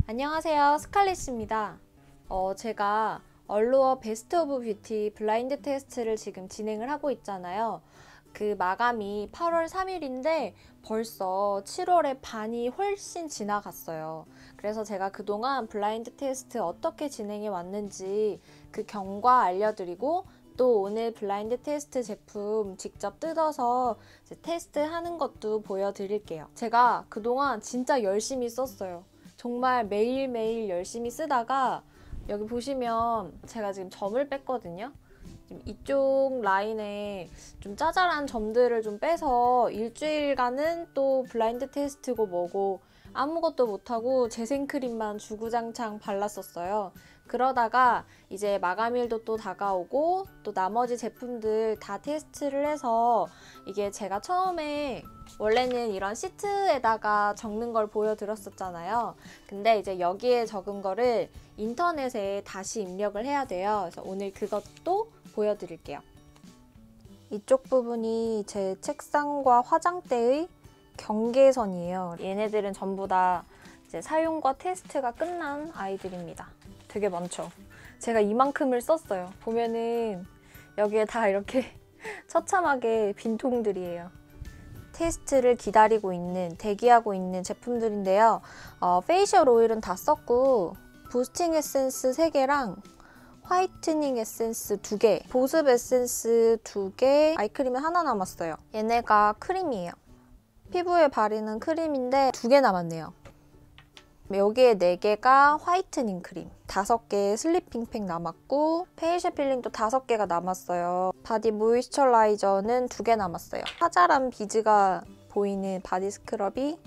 안녕하세요, 스칼렛입니다. 제가 얼루어 베스트 오브 뷰티 블라인드 테스트를 지금 진행을 하고 있잖아요. 그 마감이 8월 3일인데 벌써 7월의 반이 훨씬 지나갔어요. 그래서 제가 그동안 블라인드 테스트 어떻게 진행해 왔는지 그 경과 알려드리고 또 오늘 블라인드 테스트 제품 직접 뜯어서 테스트하는 것도 보여드릴게요. 제가 그동안 진짜 열심히 썼어요. 정말 매일매일 열심히 쓰다가 여기 보시면 제가 지금 점을 뺐거든요. 지금 이쪽 라인에 좀 짜잘한 점들을 좀 빼서 일주일간은 또 블라인드 테스트고 뭐고 아무것도 못하고 재생크림만 주구장창 발랐었어요. 그러다가 이제 마감일도 또 다가오고 또 나머지 제품들 다 테스트를 해서 이게 제가 처음에 원래는 이런 시트에다가 적는 걸 보여드렸었잖아요. 근데 이제 여기에 적은 거를 인터넷에 다시 입력을 해야 돼요. 그래서 오늘 그것도 보여드릴게요. 이쪽 부분이 제 책상과 화장대의 경계선이에요. 얘네들은 전부 다 이제 사용과 테스트가 끝난 아이들입니다. 되게 많죠? 제가 이만큼을 썼어요. 보면은 여기에 다 이렇게 처참하게 빈통들이에요. 테스트를 기다리고 있는, 대기하고 있는 제품들인데요. 페이셜 오일은 다 썼고 부스팅 에센스 3개랑 화이트닝 에센스 2개, 보습 에센스 2개, 아이크림은 하나 남았어요. 얘네가 크림이에요. 피부에 바르는 크림인데 2개 남았네요. 여기에 4개가 화이트닝 크림, 5개의 슬리핑 팩 남았고 페이셜 필링도 5개가 남았어요. 바디 모이스처라이저는 2개 남았어요. 자잘한 비즈가 보이는 바디 스크럽이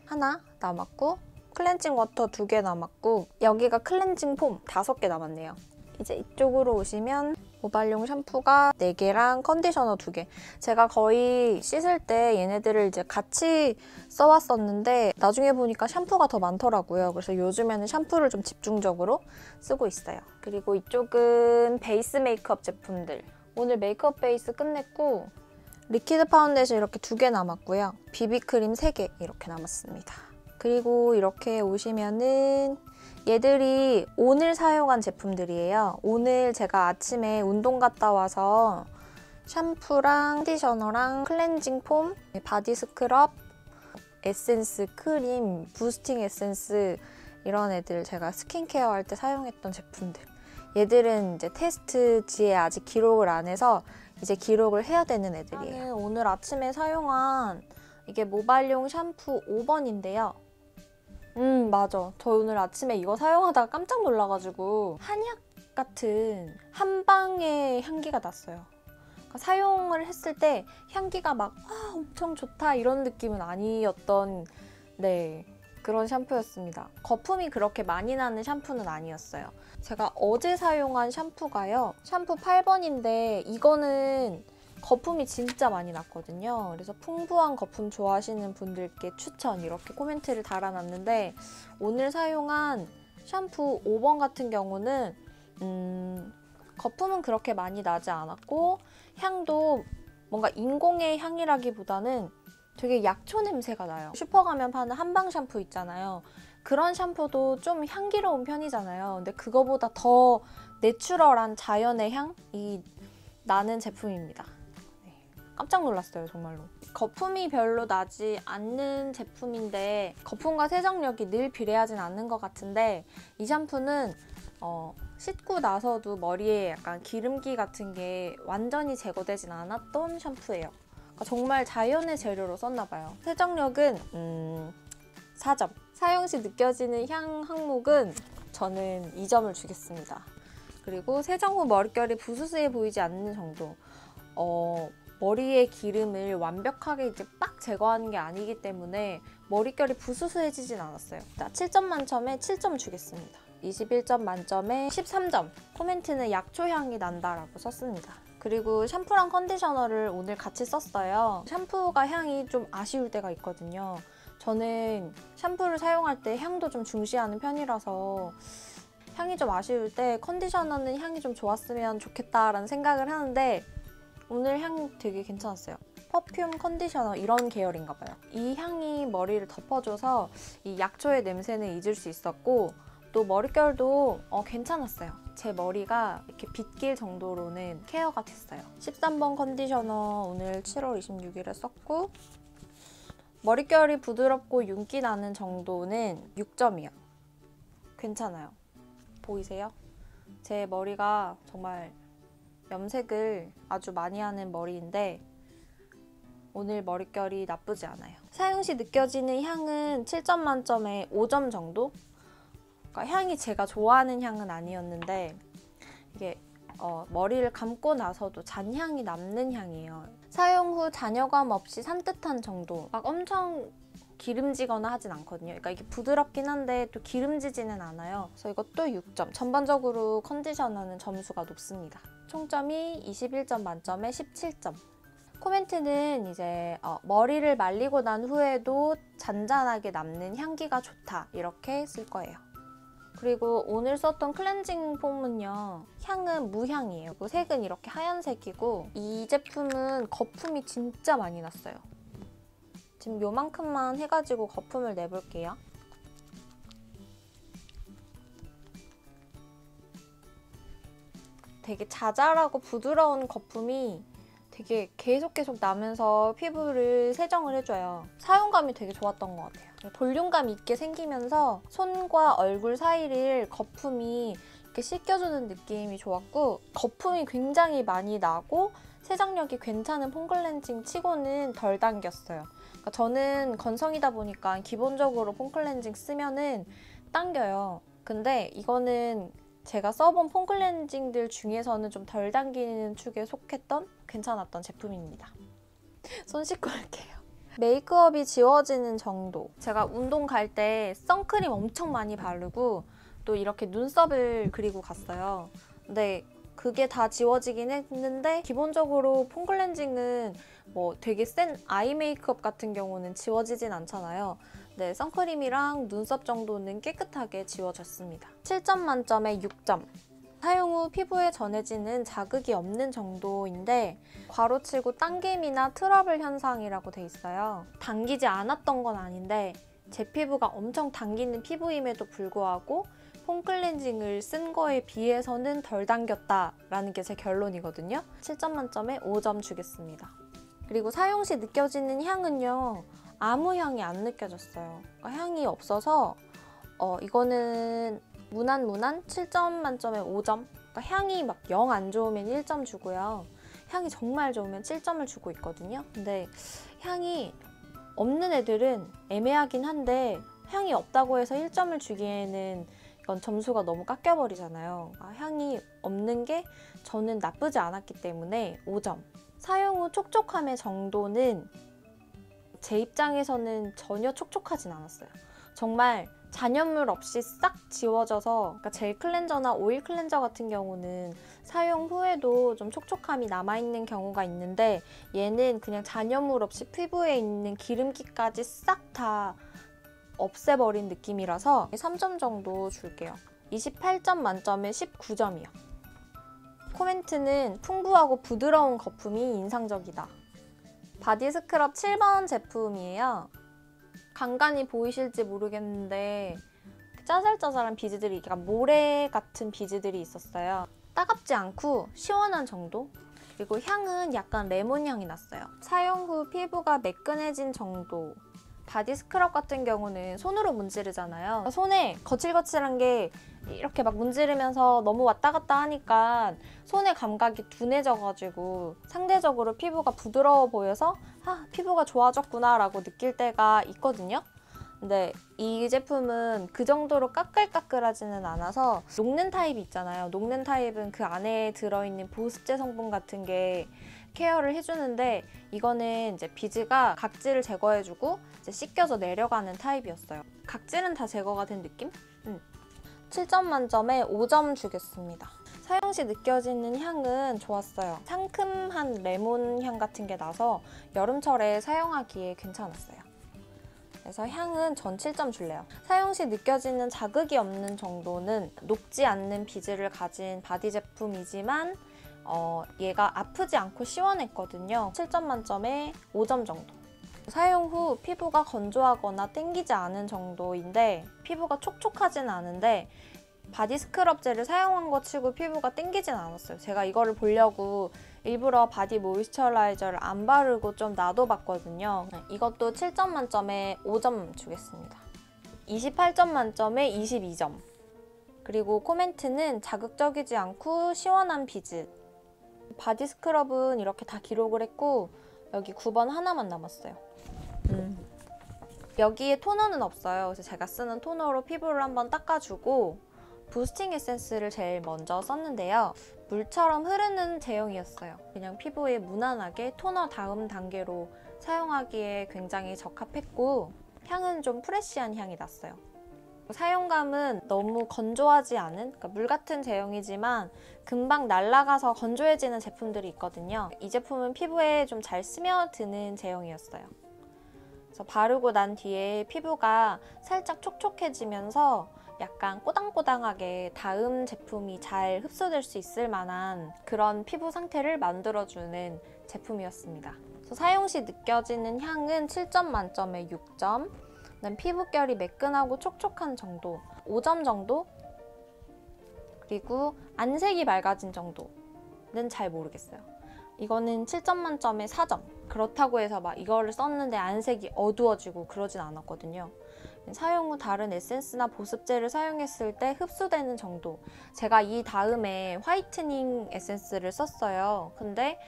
하나 남았고 클렌징 워터 2개 남았고 여기가 클렌징 폼 5개 남았네요. 이제 이쪽으로 오시면 모발용 샴푸가 4개랑 컨디셔너 2개. 제가 거의 씻을 때 얘네들을 이제 같이 써왔었는데 나중에 보니까 샴푸가 더 많더라고요. 그래서 요즘에는 샴푸를 좀 집중적으로 쓰고 있어요. 그리고 이쪽은 베이스 메이크업 제품들. 오늘 메이크업 베이스 끝냈고 리퀴드 파운데이션 이렇게 2개 남았고요. 비비크림 3개 이렇게 남았습니다. 그리고 이렇게 오시면은 얘들이 오늘 사용한 제품들이에요. 오늘 제가 아침에 운동 갔다 와서 샴푸랑 컨디셔너랑 클렌징 폼, 바디 스크럽, 에센스, 크림, 부스팅 에센스 이런 애들 제가 스킨케어 할 때 사용했던 제품들. 얘들은 이제 테스트지에 아직 기록을 안 해서 이제 기록을 해야 되는 애들이에요. 저는 오늘 아침에 사용한 이게 모발용 샴푸 5번인데요. 맞아. 저 오늘 아침에 이거 사용하다가 깜짝 놀라가지고 한약 같은 한방의 향기가 났어요. 그러니까 사용을 했을 때 향기가 막 엄청 좋다 이런 느낌은 아니었던 그런 샴푸였습니다. 거품이 그렇게 많이 나는 샴푸는 아니었어요. 제가 어제 사용한 샴푸가요. 샴푸 8번인데 이거는 거품이 진짜 많이 났거든요. 그래서 풍부한 거품 좋아하시는 분들께 추천 이렇게 코멘트를 달아놨는데 오늘 사용한 샴푸 5번 같은 경우는 거품은 그렇게 많이 나지 않았고 향도 뭔가 인공의 향이라기보다는 되게 약초 냄새가 나요. 슈퍼 가면 파는 한방 샴푸 있잖아요. 그런 샴푸도 좀 향기로운 편이잖아요. 근데 그거보다 더 내추럴한 자연의 향이 나는 제품입니다. 깜짝 놀랐어요, 정말로. 거품이 별로 나지 않는 제품인데 거품과 세정력이 늘 비례하진 않는 것 같은데 이 샴푸는 씻고 나서도 머리에 약간 기름기 같은 게 완전히 제거되진 않았던 샴푸예요. 그러니까 정말 자연의 재료로 썼나 봐요. 세정력은 4점. 사용 시 느껴지는 향 항목은 저는 2점을 주겠습니다. 그리고 세정 후 머릿결이 부스스해 보이지 않는 정도. 머리의 기름을 완벽하게 이제 빡 제거하는 게 아니기 때문에 머릿결이 부스스해지진 않았어요. 7점 만점에 7점 주겠습니다. 21점 만점에 13점. 코멘트는 약초 향이 난다라고 썼습니다. 그리고 샴푸랑 컨디셔너를 오늘 같이 썼어요. 샴푸가 향이 좀 아쉬울 때가 있거든요. 저는 샴푸를 사용할 때 향도 좀 중시하는 편이라서 향이 좀 아쉬울 때 컨디셔너는 향이 좀 좋았으면 좋겠다라는 생각을 하는데 오늘 향 되게 괜찮았어요. 퍼퓸 컨디셔너 이런 계열인가 봐요. 이 향이 머리를 덮어줘서 이 약초의 냄새는 잊을 수 있었고 또 머릿결도 괜찮았어요. 제 머리가 이렇게 빗길 정도로는 케어가 됐어요. 13번 컨디셔너 오늘 7월 26일에 썼고 머릿결이 부드럽고 윤기 나는 정도는 6점이요. 괜찮아요. 보이세요? 제 머리가 정말 염색을 아주 많이 하는 머리인데 오늘 머릿결이 나쁘지 않아요. 사용 시 느껴지는 향은 7점 만점에 5점 정도? 그러니까 향이 제가 좋아하는 향은 아니었는데 이게 머리를 감고 나서도 잔향이 남는 향이에요. 사용 후 잔여감 없이 산뜻한 정도. 막 엄청 기름지거나 하진 않거든요. 그러니까 이게 부드럽긴 한데 또 기름지지는 않아요. 그래서 이것도 6점. 전반적으로 컨디셔너는 점수가 높습니다. 총점이 21점 만점에 17점. 코멘트는 이제 머리를 말리고 난 후에도 잔잔하게 남는 향기가 좋다 이렇게 쓸 거예요. 그리고 오늘 썼던 클렌징 폼은요. 향은 무향이에요. 색은 이렇게 하얀색이고 이 제품은 거품이 진짜 많이 났어요. 지금 요만큼만 해가지고 거품을 내볼게요. 되게 자잘하고 부드러운 거품이 되게 계속 나면서 피부를 세정을 해줘요. 사용감이 되게 좋았던 것 같아요. 볼륨감 있게 생기면서 손과 얼굴 사이를 거품이 이렇게 씻겨주는 느낌이 좋았고 거품이 굉장히 많이 나고 세정력이 괜찮은 폼클렌징 치고는 덜 당겼어요. 그러니까 저는 건성이다 보니까 기본적으로 폼클렌징 쓰면은 당겨요. 근데 이거는 제가 써본 폼클렌징들 중에서는 좀 덜 당기는 축에 속했던 괜찮았던 제품입니다. 손 씻고 올게요. 메이크업이 지워지는 정도. 제가 운동 갈 때 선크림 엄청 많이 바르고 또 이렇게 눈썹을 그리고 갔어요. 근데 그게 다 지워지긴 했는데 기본적으로 폼클렌징은 뭐 되게 센 아이 메이크업 같은 경우는 지워지진 않잖아요. 네, 선크림이랑 눈썹 정도는 깨끗하게 지워졌습니다. 7점 만점에 6점. 사용 후 피부에 전해지는 자극이 없는 정도인데 괄호치고 당김이나 트러블 현상이라고 돼 있어요. 당기지 않았던 건 아닌데 제 피부가 엄청 당기는 피부임에도 불구하고 폼 클렌징을 쓴 거에 비해서는 덜 당겼다라는 게 제 결론이거든요. 7점 만점에 5점 주겠습니다. 그리고 사용 시 느껴지는 향은요. 아무 향이 안 느껴졌어요. 그러니까 향이 없어서 이거는 무난 7점 만점에 5점. 그러니까 향이 막 영 안 좋으면 1점 주고요. 향이 정말 좋으면 7점을 주고 있거든요. 근데 향이 없는 애들은 애매하긴 한데 향이 없다고 해서 1점을 주기에는 이건 점수가 너무 깎여버리잖아요. 향이 없는 게 저는 나쁘지 않았기 때문에 5점. 사용 후 촉촉함의 정도는 제 입장에서는 전혀 촉촉하진 않았어요. 정말 잔여물 없이 싹 지워져서 그러니까 젤 클렌저나 오일 클렌저 같은 경우는 사용 후에도 좀 촉촉함이 남아있는 경우가 있는데 얘는 그냥 잔여물 없이 피부에 있는 기름기까지 싹 다 없애버린 느낌이라서 3점 정도 줄게요. 28점 만점에 19점이요. 코멘트는 풍부하고 부드러운 거품이 인상적이다. 바디 스크럽 7번 제품이에요. 간간히 보이실지 모르겠는데 짜잘짜잘한 비즈들이, 그러니까 모래 같은 비즈들이 있었어요. 따갑지 않고 시원한 정도? 그리고 향은 약간 레몬 향이 났어요. 사용 후 피부가 매끈해진 정도. 바디 스크럽 같은 경우는 손으로 문지르잖아요. 손에 거칠거칠한 게 이렇게 막 문지르면서 너무 왔다 갔다 하니까 손의 감각이 둔해져가지고 상대적으로 피부가 부드러워 보여서 피부가 좋아졌구나 라고 느낄 때가 있거든요. 근데 이 제품은 그 정도로 까끌까끌하지는 않아서 녹는 타입이 있잖아요. 녹는 타입은 그 안에 들어있는 보습제 성분 같은 게 케어를 해주는데 이거는 이제 비즈가 각질을 제거해주고 이제 씻겨져 내려가는 타입이었어요. 각질은 다 제거가 된 느낌? 7점 만점에 5점 주겠습니다. 사용 시 느껴지는 향은 좋았어요. 상큼한 레몬 향 같은 게 나서 여름철에 사용하기에 괜찮았어요. 그래서 향은 전 7점 줄래요. 사용 시 느껴지는 자극이 없는 정도는 녹지 않는 비즈를 가진 바디 제품이지만 얘가 아프지 않고 시원했거든요. 7점 만점에 5점 정도. 사용 후 피부가 건조하거나 땡기지 않은 정도인데 피부가 촉촉하진 않은데 바디 스크럽 젤을 사용한 것 치고 피부가 땡기진 않았어요. 제가 이거를 보려고 일부러 바디 모이스처라이저를 안 바르고 좀 놔둬봤거든요. 이것도 7점 만점에 5점 주겠습니다. 28점 만점에 22점. 그리고 코멘트는 자극적이지 않고 시원한 비즈. 바디 스크럽은 이렇게 다 기록을 했고 여기 9번 하나만 남았어요. 여기에 토너는 없어요. 그래서 제가 쓰는 토너로 피부를 한번 닦아주고 부스팅 에센스를 제일 먼저 썼는데요. 물처럼 흐르는 제형이었어요. 그냥 피부에 무난하게 토너 다음 단계로 사용하기에 굉장히 적합했고 향은 좀 프레쉬한 향이 났어요. 사용감은 너무 건조하지 않은, 그러니까 물 같은 제형이지만 금방 날아가서 건조해지는 제품들이 있거든요. 이 제품은 피부에 좀 잘 스며드는 제형이었어요. 그래서 바르고 난 뒤에 피부가 살짝 촉촉해지면서 약간 꼬당꼬당하게 다음 제품이 잘 흡수될 수 있을 만한 그런 피부 상태를 만들어주는 제품이었습니다. 그래서 사용 시 느껴지는 향은 7점 만점에 6점, 피부결이 매끈하고 촉촉한 정도 5점 정도? 그리고 안색이 맑아진 정도는 잘 모르겠어요. 이거는 7점 만점에 4점. 그렇다고 해서 막 이거를 썼는데 안색이 어두워지고 그러진 않았거든요. 사용 후 다른 에센스나 보습제를 사용했을 때 흡수되는 정도. 제가 이 다음에 화이트닝 에센스를 썼어요. 근데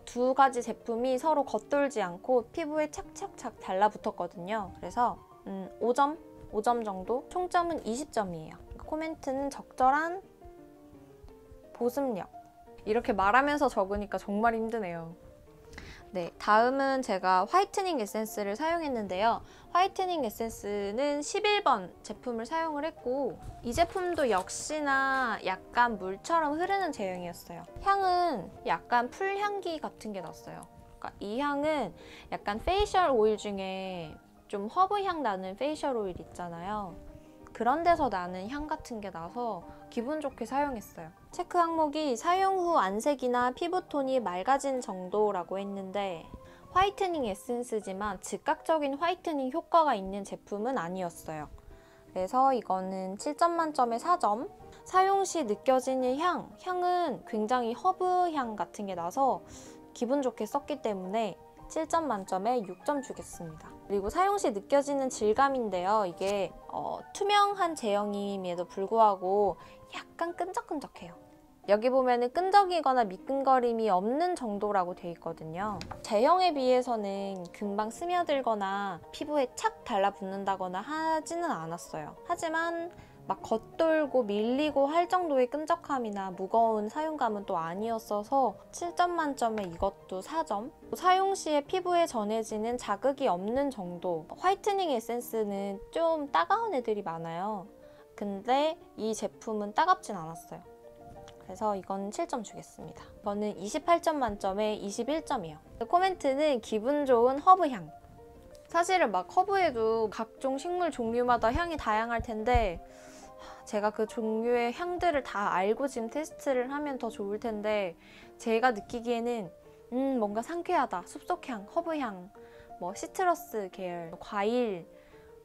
두 가지 제품이 서로 겉돌지 않고 피부에 착착착 달라붙었거든요. 그래서 5점 정도? 총점은 20점이에요. 코멘트는 적절한 보습력. 이렇게 말하면서 적으니까 정말 힘드네요. 네, 다음은 제가 화이트닝 에센스를 사용했는데요. 화이트닝 에센스는 11번 제품을 사용을 했고 이 제품도 역시나 약간 물처럼 흐르는 제형이었어요. 향은 약간 풀향기 같은 게 났어요. 그러니까 이 향은 약간 페이셜 오일 중에 좀 허브향 나는 페이셜 오일 있잖아요. 그런 데서 나는 향 같은 게 나서 기분 좋게 사용했어요. 체크 항목이 사용 후 안색이나 피부톤이 맑아진 정도라고 했는데 화이트닝 에센스지만 즉각적인 화이트닝 효과가 있는 제품은 아니었어요. 그래서 이거는 7점 만점에 4점. 사용 시 느껴지는 향은 굉장히 허브향 같은 게 나서 기분 좋게 썼기 때문에 7점 만점에 6점 주겠습니다. 그리고 사용 시 느껴지는 질감인데요. 이게 투명한 제형임에도 불구하고 약간 끈적끈적해요. 여기 보면은 끈적이거나 미끈거림이 없는 정도라고 돼 있거든요. 제형에 비해서는 금방 스며들거나 피부에 착 달라붙는다거나 하지는 않았어요. 하지만 막 겉돌고 밀리고 할 정도의 끈적함이나 무거운 사용감은 또 아니었어서 7점 만점에 이것도 4점. 사용 시에 피부에 전해지는 자극이 없는 정도. 화이트닝 에센스는 좀 따가운 애들이 많아요. 근데 이 제품은 따갑진 않았어요. 그래서 이건 7점 주겠습니다. 저는 28점 만점에 21점이에요. 코멘트는 기분 좋은 허브향. 사실은 막 허브에도 각종 식물 종류마다 향이 다양할 텐데 제가 그 종류의 향들을 다 알고 지금 테스트를 하면 더 좋을 텐데 제가 느끼기에는 뭔가 상쾌하다, 숲속향, 허브향, 뭐 시트러스 계열, 과일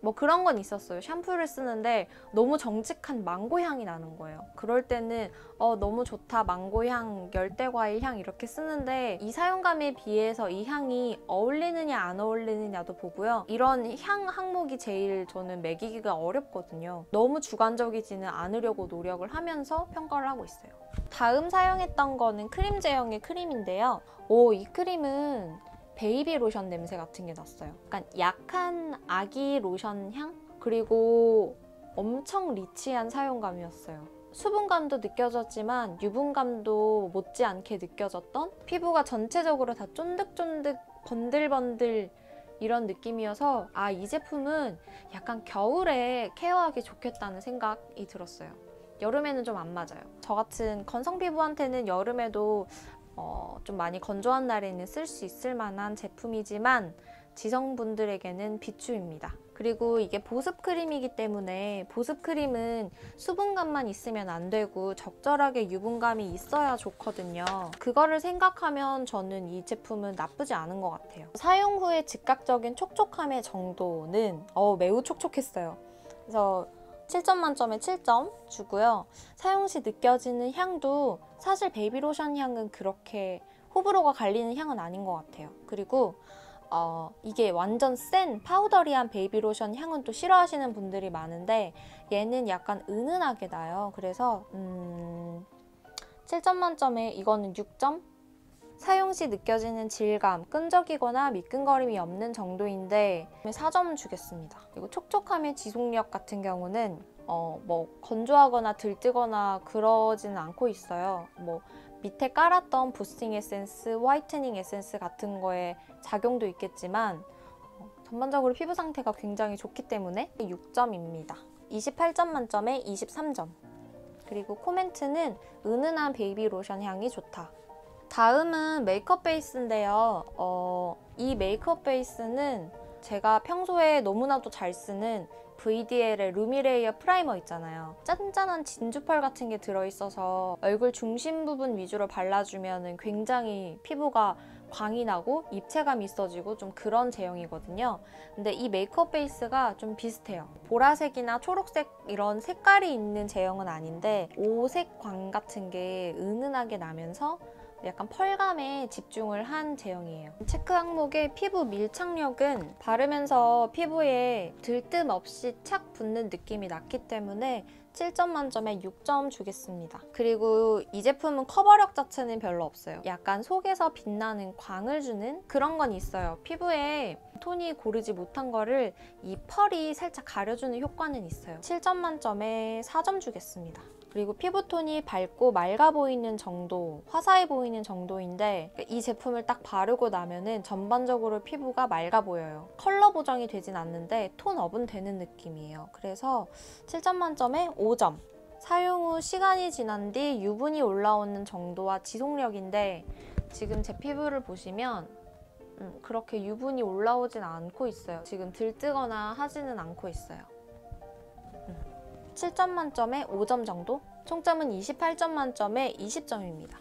뭐 그런 건 있었어요. 샴푸를 쓰는데 너무 정직한 망고향이 나는 거예요. 그럴 때는 너무 좋다, 망고향, 열대과일향 이렇게 쓰는데 이 사용감에 비해서 이 향이 어울리느냐 안 어울리느냐도 보고요. 이런 향 항목이 제일 저는 매기기가 어렵거든요. 너무 주관적이지는 않으려고 노력을 하면서 평가를 하고 있어요. 다음 사용했던 거는 크림 제형의 크림인데요. 이 크림은 베이비 로션 냄새 같은 게 났어요. 약간 약한 아기 로션 향? 그리고 엄청 리치한 사용감이었어요. 수분감도 느껴졌지만 유분감도 못지않게 느껴졌던 피부가 전체적으로 다 쫀득쫀득 번들번들 이런 느낌이어서 이 제품은 약간 겨울에 케어하기 좋겠다는 생각이 들었어요. 여름에는 좀 안 맞아요. 저 같은 건성 피부한테는 여름에도 좀 많이 건조한 날에는 쓸 수 있을 만한 제품이지만 지성분들에게는 비추입니다. 그리고 이게 보습 크림이기 때문에 보습 크림은 수분감만 있으면 안 되고 적절하게 유분감이 있어야 좋거든요. 그거를 생각하면 저는 이 제품은 나쁘지 않은 것 같아요. 사용 후에 즉각적인 촉촉함의 정도는 매우 촉촉했어요. 그래서 7점 만점에 7점 주고요. 사용 시 느껴지는 향도 사실 베이비로션 향은 그렇게 호불호가 갈리는 향은 아닌 것 같아요. 그리고 이게 완전 센 파우더리한 베이비로션 향은 또 싫어하시는 분들이 많은데 얘는 약간 은은하게 나요. 그래서 7점 만점에 이거는 6점? 사용 시 느껴지는 질감, 끈적이거나 미끈거림이 없는 정도인데 4점 주겠습니다. 그리고 촉촉함의 지속력 같은 경우는 뭐 건조하거나 들뜨거나 그러지는 않고 있어요. 뭐 밑에 깔았던 부스팅 에센스, 화이트닝 에센스 같은 거에 작용도 있겠지만 전반적으로 피부 상태가 굉장히 좋기 때문에 6점입니다. 28점 만점에 23점. 그리고 코멘트는 은은한 베이비 로션 향이 좋다. 다음은 메이크업 베이스인데요. 이 메이크업 베이스는 제가 평소에 너무나도 잘 쓰는 VDL의 루미레이어 프라이머 있잖아요. 짠짠한 진주펄 같은 게 들어있어서 얼굴 중심 부분 위주로 발라주면 굉장히 피부가 광이 나고 입체감이 있어지고 좀 그런 제형이거든요. 근데 이 메이크업 베이스가 좀 비슷해요. 보라색이나 초록색 이런 색깔이 있는 제형은 아닌데 오색 광 같은 게 은은하게 나면서 약간 펄감에 집중을 한 제형이에요. 체크 항목의 피부 밀착력은 바르면서 피부에 들뜸 없이 착 붙는 느낌이 났기 때문에 7점 만점에 6점 주겠습니다. 그리고 이 제품은 커버력 자체는 별로 없어요. 약간 속에서 빛나는 광을 주는 그런 건 있어요. 피부에 톤이 고르지 못한 거를 이 펄이 살짝 가려주는 효과는 있어요. 7점 만점에 4점 주겠습니다. 그리고 피부톤이 밝고 맑아 보이는 정도, 화사해 보이는 정도인데 이 제품을 딱 바르고 나면은 전반적으로 피부가 맑아 보여요. 컬러 보정이 되진 않는데 톤업은 되는 느낌이에요. 그래서 7점 만점에 5점. 사용 후 시간이 지난 뒤 유분이 올라오는 정도와 지속력인데 지금 제 피부를 보시면 그렇게 유분이 올라오진 않고 있어요. 지금 들뜨거나 하지는 않고 있어요. 7점 만점에 5점 정도? 총점은 28점 만점에 20점입니다.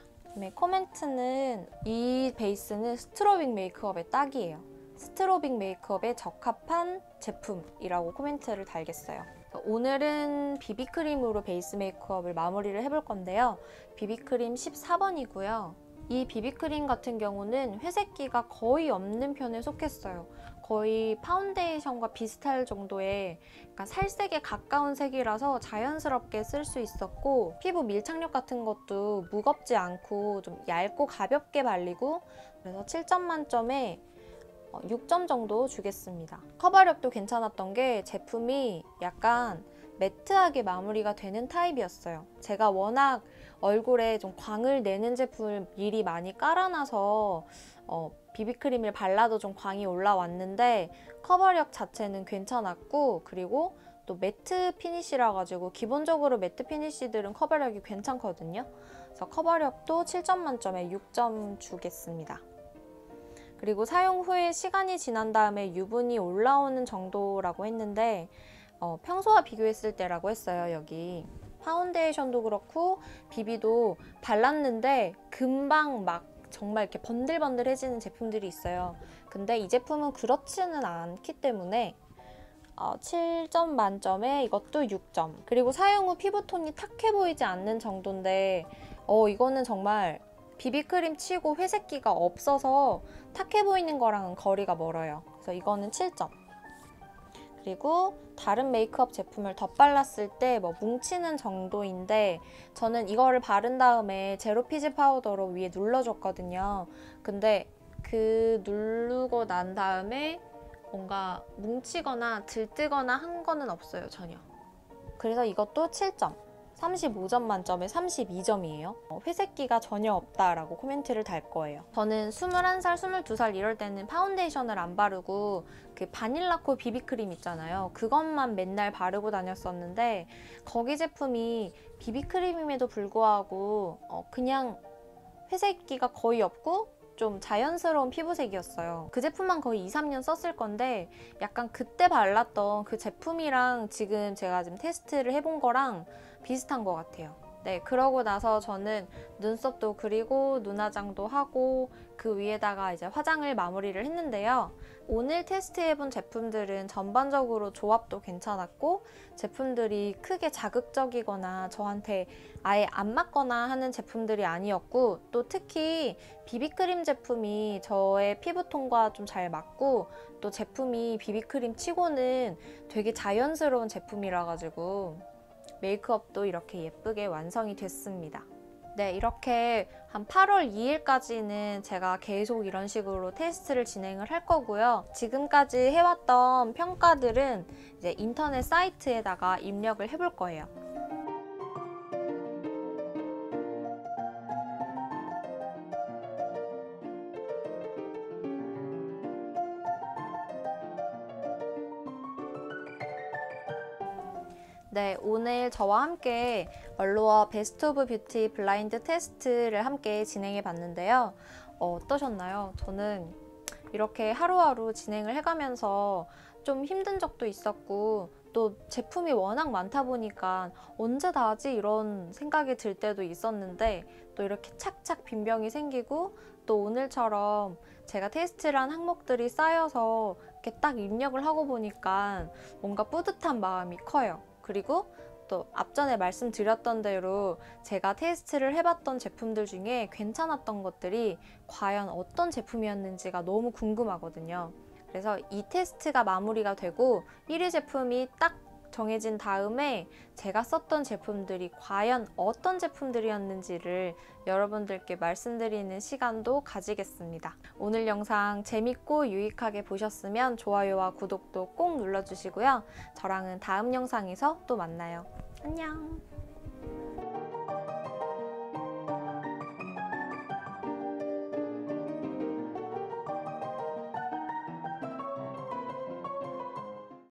코멘트는 이 베이스는 스트로빅 메이크업의 딱이에요. 스트로빅 메이크업에 적합한 제품이라고 코멘트를 달겠어요. 오늘은 비비크림으로 베이스 메이크업을 마무리를 해볼 건데요. 비비크림 14번이고요. 이 비비크림 같은 경우는 회색기가 거의 없는 편에 속했어요. 거의 파운데이션과 비슷할 정도의 약간 살색에 가까운 색이라서 자연스럽게 쓸 수 있었고 피부 밀착력 같은 것도 무겁지 않고 좀 얇고 가볍게 발리고 그래서 7점 만점에 6점 정도 주겠습니다. 커버력도 괜찮았던 게 제품이 약간 매트하게 마무리가 되는 타입이었어요. 제가 워낙 얼굴에 좀 광을 내는 제품을 미리 많이 깔아놔서 비비크림을 발라도 좀 광이 올라왔는데 커버력 자체는 괜찮았고 그리고 또 매트 피니쉬라 가지고 기본적으로 매트 피니쉬들은 커버력이 괜찮거든요. 그래서 커버력도 7점 만점에 6점 주겠습니다. 그리고 사용 후에 시간이 지난 다음에 유분이 올라오는 정도라고 했는데 평소와 비교했을 때라고 했어요. 여기 파운데이션도 그렇고 비비도 발랐는데 금방 막 정말 이렇게 번들번들해지는 제품들이 있어요. 근데 이 제품은 그렇지는 않기 때문에 7점 만점에 이것도 6점. 그리고 사용 후 피부톤이 탁해 보이지 않는 정도인데 이거는 정말 비비크림 치고 회색기가 없어서 탁해 보이는 거랑은 거리가 멀어요. 그래서 이거는 7점. 그리고 다른 메이크업 제품을 덧발랐을 때 뭐 뭉치는 정도인데 저는 이거를 바른 다음에 제로 피지 파우더로 위에 눌러줬거든요. 근데 그 누르고 난 다음에 뭔가 뭉치거나 들뜨거나 한 거는 없어요, 전혀. 그래서 이것도 7점. 35점 만점에 32점이에요. 회색기가 전혀 없다라고 코멘트를 달 거예요. 저는 21살, 22살 이럴 때는 파운데이션을 안 바르고 그 바닐라코 비비크림 있잖아요. 그것만 맨날 바르고 다녔었는데 거기 제품이 비비크림임에도 불구하고 그냥 회색기가 거의 없고 좀 자연스러운 피부색이었어요. 그 제품만 거의 2, 3년 썼을 건데 약간 그때 발랐던 그 제품이랑 지금 제가 지금 테스트를 해본 거랑 비슷한 것 같아요. 네, 그러고 나서 저는 눈썹도 그리고 눈화장도 하고 그 위에다가 이제 화장을 마무리를 했는데요. 오늘 테스트해본 제품들은 전반적으로 조합도 괜찮았고 제품들이 크게 자극적이거나 저한테 아예 안 맞거나 하는 제품들이 아니었고 또 특히 비비크림 제품이 저의 피부톤과 좀 잘 맞고 또 제품이 비비크림 치고는 되게 자연스러운 제품이라 가지고 메이크업도 이렇게 예쁘게 완성이 됐습니다. 네, 이렇게 한 8월 2일까지는 제가 계속 이런 식으로 테스트를 진행을 할 거고요. 지금까지 해왔던 평가들은 이제 인터넷 사이트에다가 입력을 해볼 거예요. 네, 오늘 저와 함께 얼루어 베스트 오브 뷰티 블라인드 테스트를 함께 진행해 봤는데요. 어떠셨나요? 저는 이렇게 하루하루 진행을 해가면서 좀 힘든 적도 있었고 또 제품이 워낙 많다 보니까 언제 다 하지? 이런 생각이 들 때도 있었는데 또 이렇게 착착 빈병이 생기고 또 오늘처럼 제가 테스트를 한 항목들이 쌓여서 이렇게 딱 입력을 하고 보니까 뭔가 뿌듯한 마음이 커요. 그리고 또 앞전에 말씀드렸던 대로 제가 테스트를 해봤던 제품들 중에 괜찮았던 것들이 과연 어떤 제품이었는지가 너무 궁금하거든요. 그래서 이 테스트가 마무리가 되고 1위 제품이 딱 정해진 다음에 제가 썼던 제품들이 과연 어떤 제품들이었는지를 여러분들께 말씀드리는 시간도 가지겠습니다. 오늘 영상 재밌고 유익하게 보셨으면 좋아요와 구독도 꼭 눌러주시고요. 저랑은 다음 영상에서 또 만나요. 안녕!